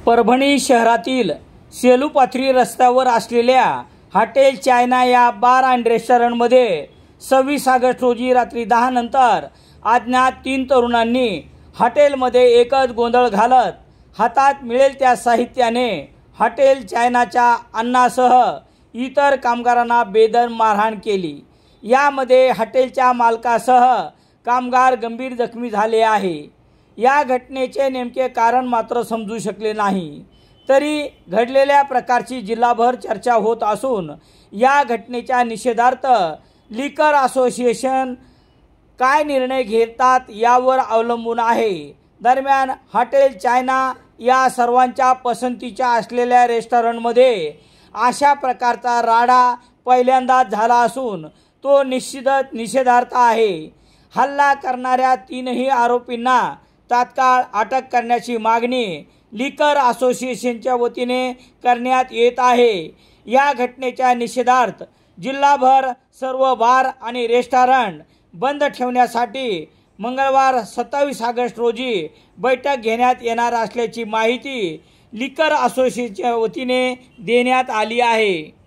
परभणी शहरातील सेलूपाथरी रस्त्यावर असलेल्या हॉटेल चायना या बार अँड रेस्टॉरंटमध्ये 26 ऑगस्ट रोजी रात्री 10 नंतर अज्ञात 3 तरुणांनी हॉटेलमध्ये एकच गोंधळ घालत हातात मिळेल त्या साहित्याने हॉटेल चायनाच्या अन्नासह इतर कामगारांना बेदम मारहाण केली। यामध्ये हॉटेलच्या मालकासह कामगार गंभीर जखमी झाले आहे। या घटनेचे नेमके कारण मात्र समजू शकले नाही, तरी घडलेल्या प्रकारची जिल्हाभर चर्चा होत असून या घटनेच्या निषेधार्थ लिकर असोसिएशन काय निर्णय घेतात यावर अवलंबून आहे। दरम्यान हॉटेल चायना या सर्वांच्या पसंतीच्या असलेल्या रेस्टॉरंटमध्ये अशा प्रकारचा राडा पहिल्यांदाच झाला असून तो निश्चितच निषेधार्थ आहे। हल्ला करणाऱ्या 3ही आरोपींना तात्काळ अटक करण्याची मागणी लिकर असोसिएशनच्या वतीने करण्यात येत आहे। या घटनेच्या निषेधार्थ जिल्हाभर सर्व बार आणि रेस्टॉरंट बंद ठेवण्यासाठी मंगळवार 27 ऑगस्ट रोजी बैठक घेण्यात येणार असल्याची माहिती लिकर असोसिएशनच्या वतीने देण्यात आली आहे।